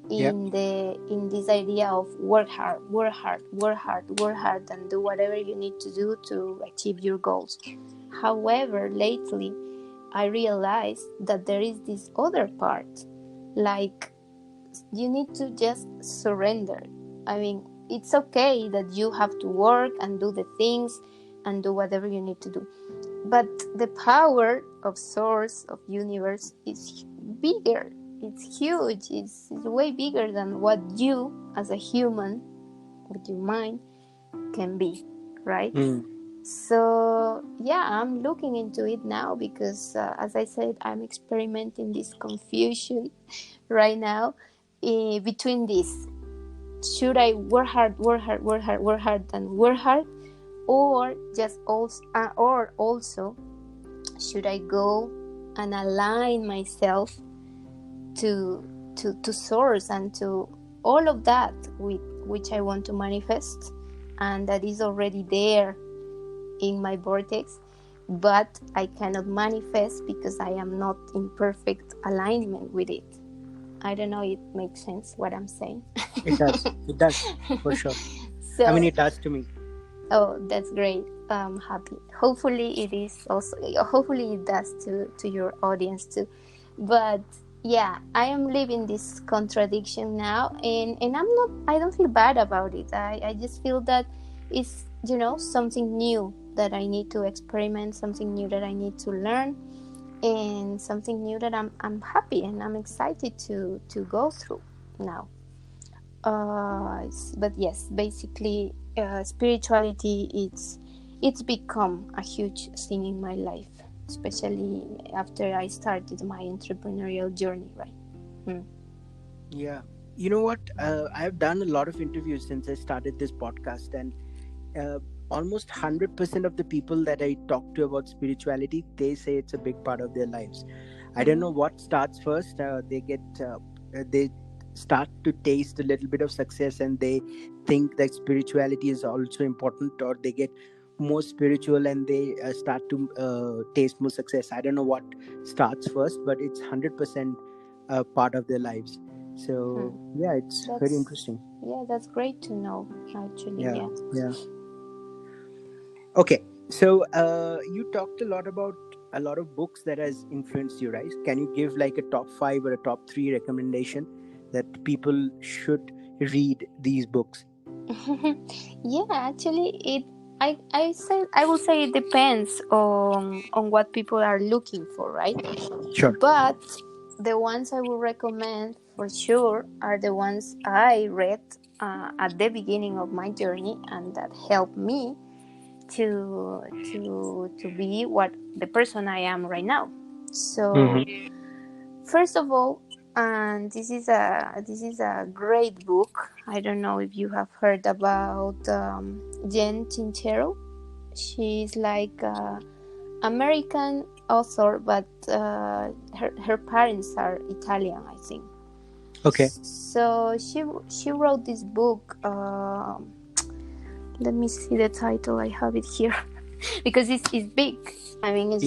Yeah. in this idea of work hard, work hard, work hard, work hard, and do whatever you need to do to achieve your goals. However, lately I realized that there is this other part, like you need to just surrender. I mean, it's okay that you have to work and do the things and do whatever you need to do, but the power of source, of universe, is bigger. It's huge. It's way bigger than what you as a human with your mind can be, right? So yeah, I'm looking into it now because as I said, I'm experimenting this confusion right now between this: should I work hard, work hard, work hard, work hard, and work hard, or just also should I go and align myself to source and to all of that with which I want to manifest, and that is already there in my vortex, but I cannot manifest because I am not in perfect alignment with it. I don't know if it makes sense what I'm saying. It does. It does, for sure. So, I mean, it does to me. oh, that's great. I'm happy. Hopefully it is also, hopefully it does to your audience too. But yeah, I am living this contradiction now, and I don't feel bad about it. I just feel that it's, something new that I need to experiment, something new that I need to learn, and something new that I'm happy and I'm excited to go through now. But yes, basically, spirituality, it's become a huge thing in my life, especially after I started my entrepreneurial journey, right? Yeah. You know what? I've done a lot of interviews since I started this podcast, and almost 100% of the people that I talk to about spirituality, they say it's a big part of their lives. I don't know what starts first. They start to taste a little bit of success, and they think that spirituality is also important, or they get more spiritual and they start to taste more success. I don't know what starts first, but it's 100% part of their lives. So yeah, it's very interesting. That's great to know, actually. Yeah. Okay, so you talked a lot about a lot of books that has influenced you, right? Can you give like a top 5 or a top 3 recommendation that people should read these books? Yeah, actually, I will say it depends on what people are looking for, right? Sure. But the ones I will recommend for sure are the ones I read at the beginning of my journey, and that helped me to be what the person I am right now. So first of all, and this is a great book. I don't know if you have heard about Jen Sincero. She's like American author, but her parents are Italian, I think. Okay. So she wrote this book. Let me see the title. I have it here because it's big. I mean, it's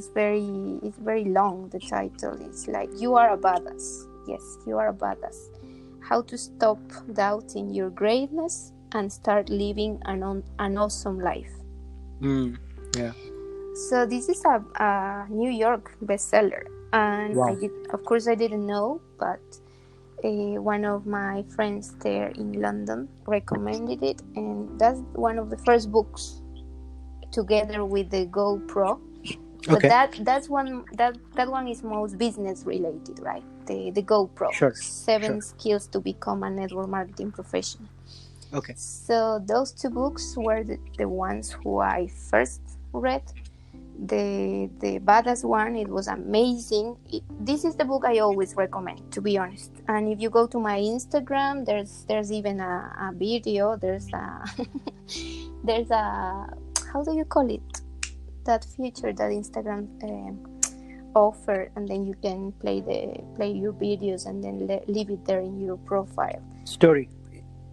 very long. The title is like, "You Are a Badass." Yes, you are a badass. How to stop doubting your greatness and start living an awesome life. Yeah. So this is a New York bestseller, and Wow. I didn't know, but one of my friends there in London recommended it, and that's one of the first books, together with the GoPro. But Okay. that one is most business related, right? The GoPro. Sure. 7 skills to become a network marketing professional. Okay. So those 2 books were the ones who I first read. The badass one, it was amazing. This is the book I always recommend, to be honest. And if you go to my Instagram, there's even a video. There's a how do you call it? That feature that Instagram offer, and then you can play your videos and then leave it there in your profile. Story.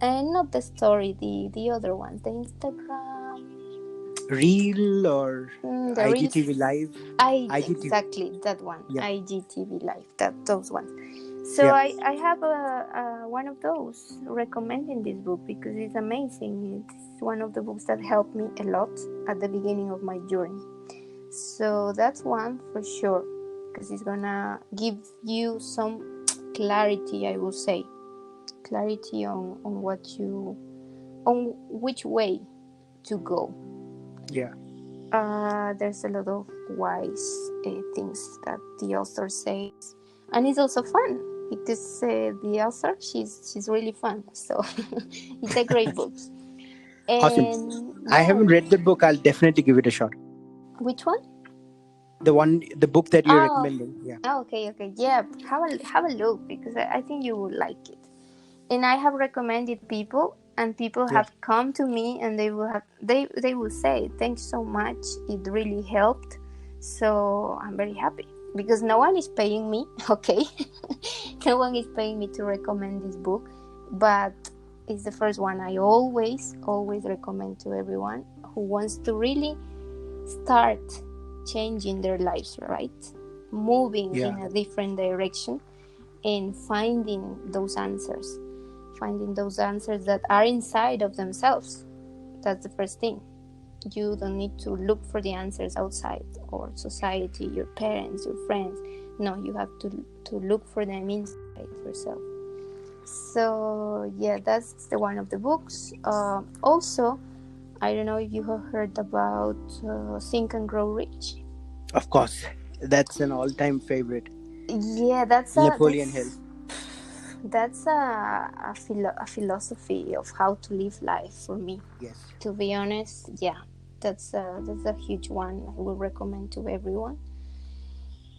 And not the story, the other ones, the Instagram, Reel or the reels. IGTV Live. Exactly that one. Yeah. IGTV Live, those ones. So Yeah. I have one of those recommending this book because it's amazing. It's one of the books that helped me a lot at the beginning of my journey. So that's one for sure, because it's gonna give you some clarity, I will say, clarity on which way to go. Yeah. There's a lot of wise things that the author says, and it's also fun because the author, she's really fun. So it's a great book. Awesome. And I haven't read the book. I'll definitely give it a shot. Which one? The book that you're recommending. Yeah. Okay. Yeah, have a look, because I think you will like it. And I have recommended people, and people have come to me, and they will say, "Thanks so much. It really helped." So I'm very happy because no one is paying me. Okay, no one is paying me to recommend this book, but it's the first one I always recommend to everyone who wants to really start changing their lives, right? Moving in a different direction and finding those answers that are inside of themselves. That's the first thing. You don't need to look for the answers outside, or society, your parents, your friends. No, you have to look for them inside yourself. So yeah, that's the one of the books. Also, I don't know if you have heard about Think and Grow Rich. Of course, that's an all-time favorite. Yeah, that's Napoleon Hill. That's a philosophy of how to live life for me. Yes. To be honest, yeah, that's a huge one. I will recommend to everyone.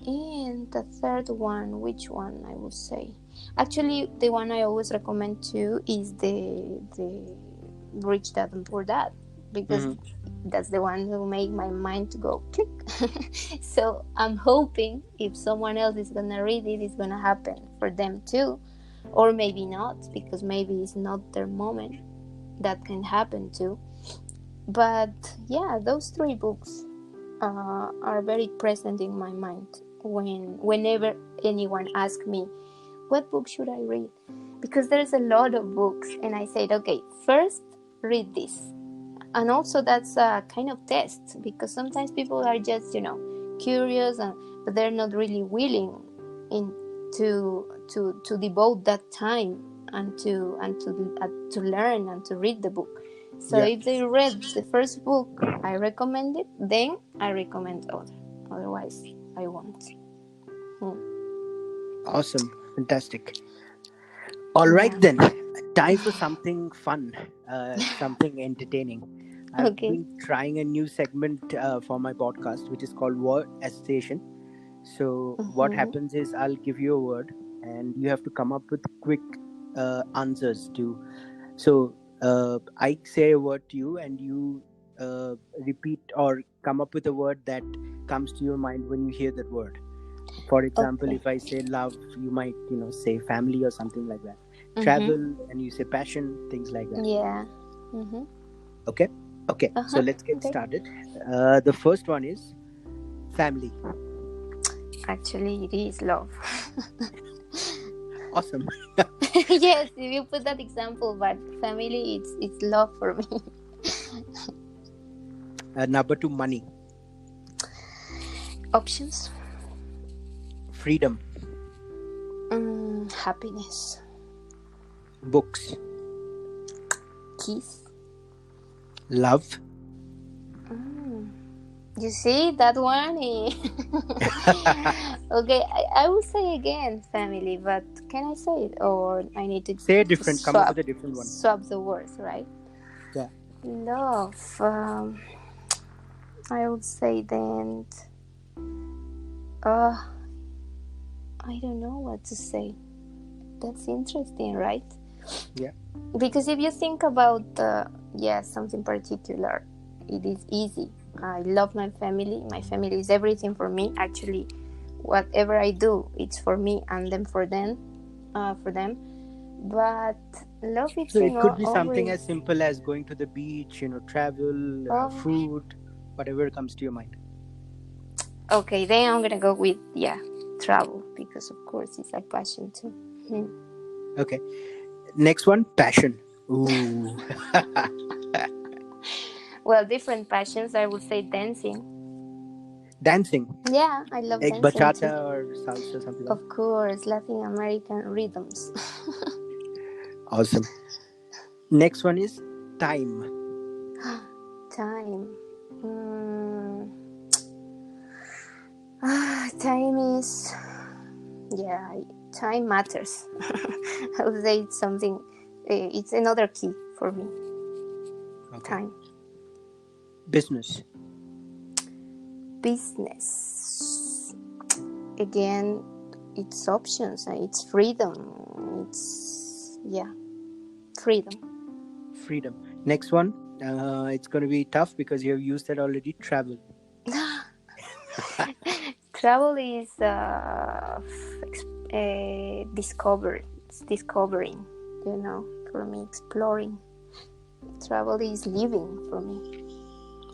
And the third one, which one I would say? Actually, the one I always recommend too is the Rich Dad and Poor Dad, because that's the one who made my mind to go click. So I'm hoping if someone else is gonna read it, it's gonna happen for them too, or maybe not, because maybe it's not their moment. That can happen too. But yeah, those three books are very present in my mind whenever anyone asks me, what book should I read? Because there's a lot of books, and I said, okay, first read this. And also that's a kind of test, because sometimes people are just, curious, but they're not really willing to devote that time and to learn and to read the book. So if they read the first book, I recommend it, then I recommend other. Otherwise, I won't. Awesome. Fantastic. All right, then. Time for something fun, something entertaining. I've been trying a new segment for my podcast, which is called Word Association. So what happens is I'll give you a word, and you have to come up with quick answers to. So I say a word to you, and you repeat or come up with a word that comes to your mind when you hear that word. For example, if I say love, you might, say family or something like that. Travel, and you say passion, things like that. Yeah. Okay. So let's get started. The first one is family. Actually, it is love. Awesome. Yes, if you put that example, but family, it's love for me. Number 2, money. Options. Freedom. Happiness. Books. Kiss. Love. You see that one? Okay, I will say again family, but can I say it, or I need to say a different? Come up with a different one. Swap the words, right? Yeah. Love. I would say then. I don't know what to say. That's interesting, right? Yeah. Because if you think about something particular, it is easy. I love my family. My family is everything for me. Actually, whatever I do, it's for me and then for them, for them. But love it's So it could not be something as always. simple as going to the beach, travel, Oh, food, whatever comes to your mind. okay, then I'm gonna go with travel, because of course it's a passion too. Okay. Next one, passion. Ooh. Well, different passions. I would say dancing. Dancing. Yeah, I love Like dancing too. bachata or salsa, something like Of course, Latin American rhythms. that. Awesome. Next one is time. Time. Mm. Time is, yeah, time matters. I would say it's something, it's another key for me. Okay. Time. Business. Business. Again, it's options, it's freedom. It's, freedom. Freedom. Next one, it's going to be tough because you have used that already. Travel. Travel is discovering, for me, exploring. Travel is living for me.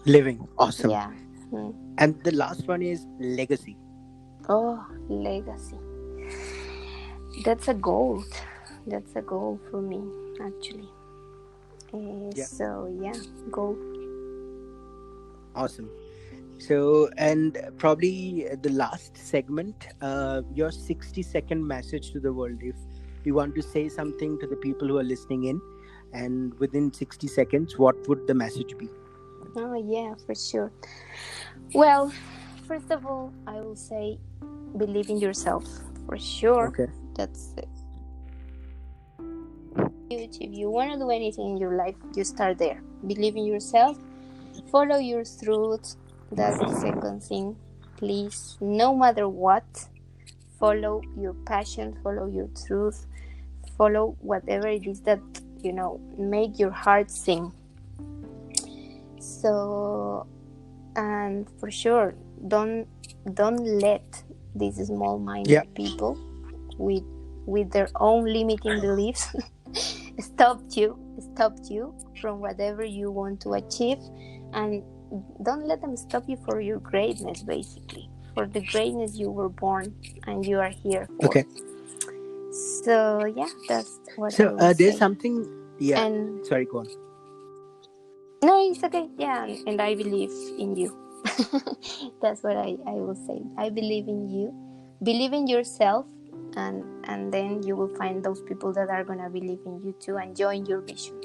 Living. Awesome. Yeah. And the last one is legacy. Oh, legacy. That's a goal. That's a goal for me, actually. So, goal. Awesome. So, and probably the last segment, your 60-second message to the world. If you want to say something to the people who are listening in, and within 60 seconds, what would the message be? Oh, yeah, for sure. Well, first of all, I will say believe in yourself, for sure. Okay. That's it. If you want to do anything in your life, you start there. Believe in yourself, follow your truth. That's the second thing. Please, no matter what, follow your passion, follow your truth, follow whatever it is that, make your heart sing. So, and for sure, don't let these small-minded people with their own limiting beliefs stopped you from whatever you want to achieve, and don't let them stop you for your greatness, basically, for the greatness you were born and you are here for. Okay. So that's what I would there's say. something. Yeah. And sorry, go on. no, it's okay. Yeah, and I believe in you. That's what I will say. I believe in you. Believe in yourself, and then you will find those people that are gonna believe in you too and join your vision.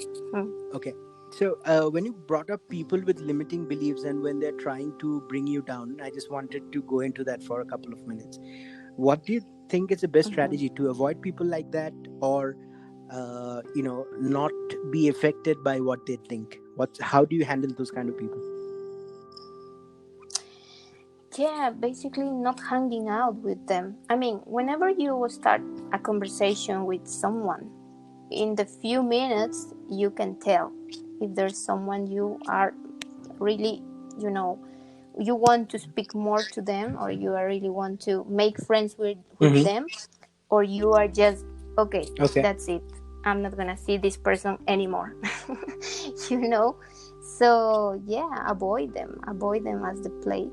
Okay. So when you brought up people with limiting beliefs and when they're trying to bring you down, I just wanted to go into that for a couple of minutes. What do you think is the best strategy to avoid people like that, or not be affected by what they think? How do you handle those kind of people? Yeah, basically not hanging out with them. I mean, whenever you start a conversation with someone, in the few minutes you can tell if there's someone you are really, you want to speak more to them, or you are really want to make friends with them, or you are just okay, that's it, I'm not gonna see this person anymore. So avoid them as the plague,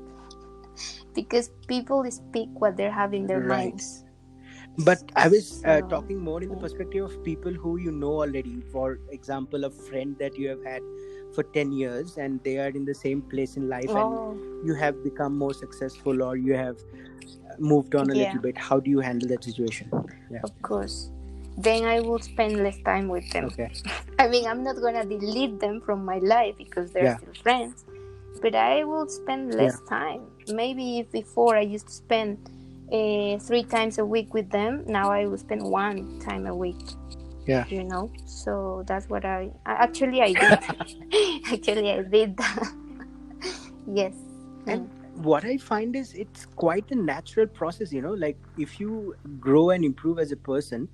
because people speak what they have in their minds. But I was talking more in the perspective of people who you know already. For example, a friend that you have had for 10 years and they are in the same place in life, and you have become more successful, or you have moved on a little bit. How do you handle that situation? Of course. Then I will spend less time with them. Okay. I mean, I'm not going to delete them from my life because they're still friends. But I will spend less time. Maybe if before I used to spend 3 times a week with them, now I will spend 1 time a week. Yeah. So that's what I did. Actually, I did that. Yes. And what I find is it's quite a natural process, like if you grow and improve as a person,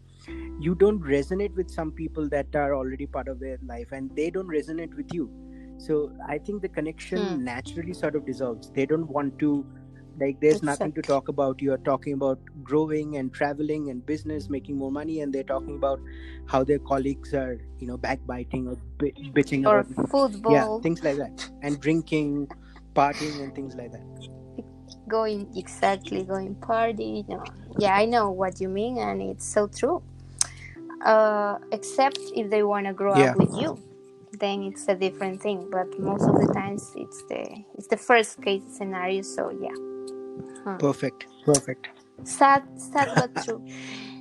you don't resonate with some people that are already part of their life and they don't resonate with you. So I think the connection naturally sort of dissolves. They don't want to Like there's nothing to Exactly. talk about. You're talking about growing and traveling and business, making more money, and they're talking about how their colleagues are, backbiting or bitching Or about, yeah, football, things like that, and drinking, partying, and things like that. going party. No. Yeah, I know what you mean, and it's so true. Except if they want to grow Yeah, up with you, then it's a different thing. But most of the times, it's the first case scenario. So yeah, perfect, perfect. sad but true.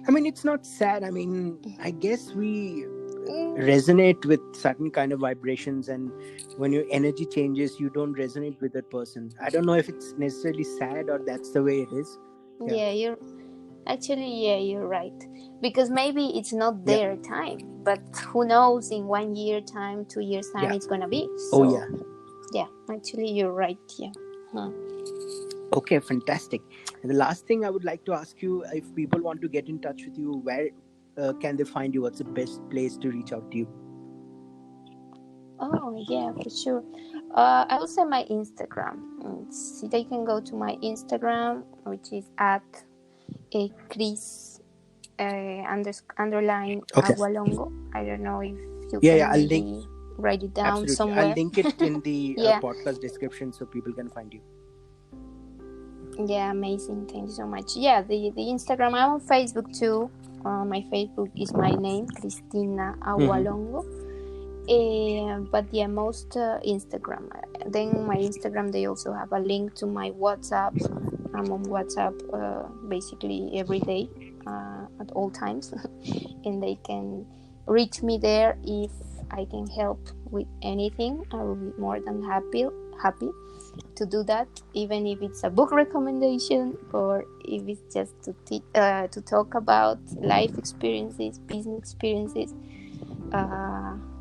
I mean, it's not sad. I mean, I guess we Mm, resonate with certain kind of vibrations, and when your energy changes, you don't resonate with that person. I don't know if it's necessarily sad or that's the way it is. Yeah, yeah, you're right. Because maybe it's not yeah, their time, but who knows? In 1 year time, 2 years time, yeah. it's gonna be. Oh, yeah. So yeah, actually, you're right. Yeah. Huh. Okay, fantastic. And the last thing I would like to ask you, if people want to get in touch with you, where can they find you? What's the best place to reach out to you? Oh yeah, for sure. I will say my Instagram. They can go to my Instagram, which is at Chris underline Okay. Agualongo. I don't know if you Yeah, yeah. can I'll link. maybe write it down Absolutely. I'll somewhere. link it in the Yeah, podcast description so people can find you. yeah, amazing. Thank you so much. Yeah, the Instagram. I'm on Facebook too. My Facebook is my name, Cristina Agualongo. But yeah, most Instagram. Then my Instagram, they also have a link to my WhatsApp. I'm on WhatsApp basically every day at all times, and they can reach me there if I can help with anything. I will be more than happy to do that, even if it's a book recommendation or if it's just to talk about life experiences, business experiences.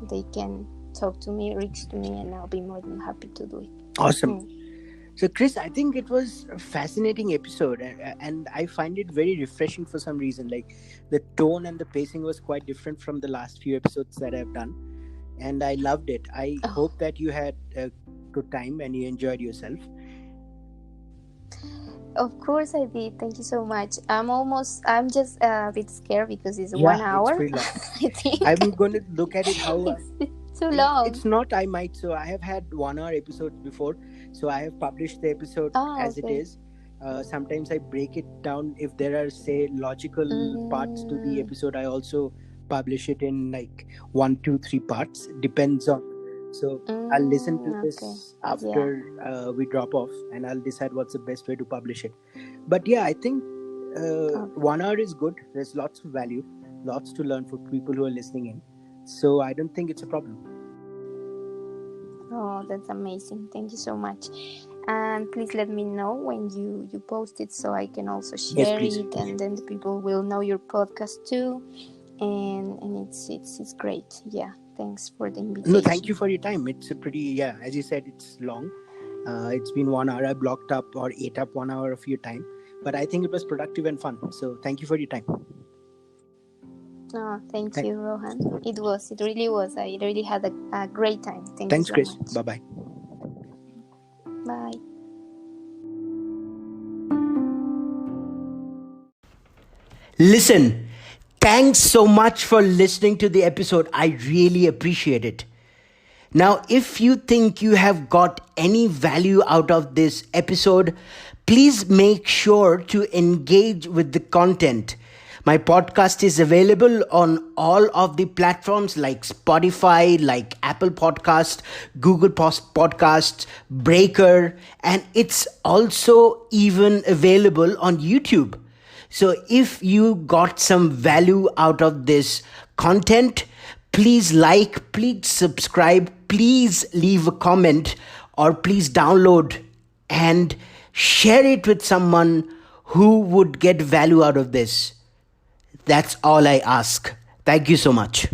They can talk to me, reach to me, and I'll be more than happy to do it. Awesome. So, Chris, I think it was a fascinating episode, and I find it very refreshing for some reason. Like the tone and the pacing was quite different from the last few episodes that I've done, and I loved it. I hope that you had a good time and you enjoyed yourself. Of course I did. Thank you so much. I'm just a bit scared because it's 1 hour. It's pretty long. I think I'm going to look at it how it's too long. It's not. I might. So I have had 1 hour episodes before. So I have published the episode as okay. it is. Sometimes I break it down. If there are, say, logical parts to the episode, I also publish it in like 1, 2, 3 parts. Depends on. So I'll listen to this after we drop off, and I'll decide what's the best way to publish it. But yeah, I think 1 hour is good. There's lots of value, lots to learn for people who are listening in. So I don't think it's a problem. Oh, that's amazing. Thank you so much. And please let me know when you post it so I can also share it, and then the people will know your podcast too. And it's great. Yeah. Thanks for the invitation. No, thank you for your time. It's a pretty, as you said, it's long. It's been 1 hour. I blocked up or ate up 1 hour of your time. But I think it was productive and fun. So thank you for your time. Oh, thank you, Rohan. It really was. I really had a great time. Thanks, you so Chris. much. Bye-bye. Bye. Listen, thanks so much for listening to the episode. I really appreciate it. Now, if you think you have got any value out of this episode, please make sure to engage with the content. My podcast is available on all of the platforms like Spotify, like Apple Podcast, Google Podcast, Breaker, and it's also even available on YouTube. So if you got some value out of this content, please like, please subscribe, please leave a comment, or please download and share it with someone who would get value out of this. That's all I ask. Thank you so much.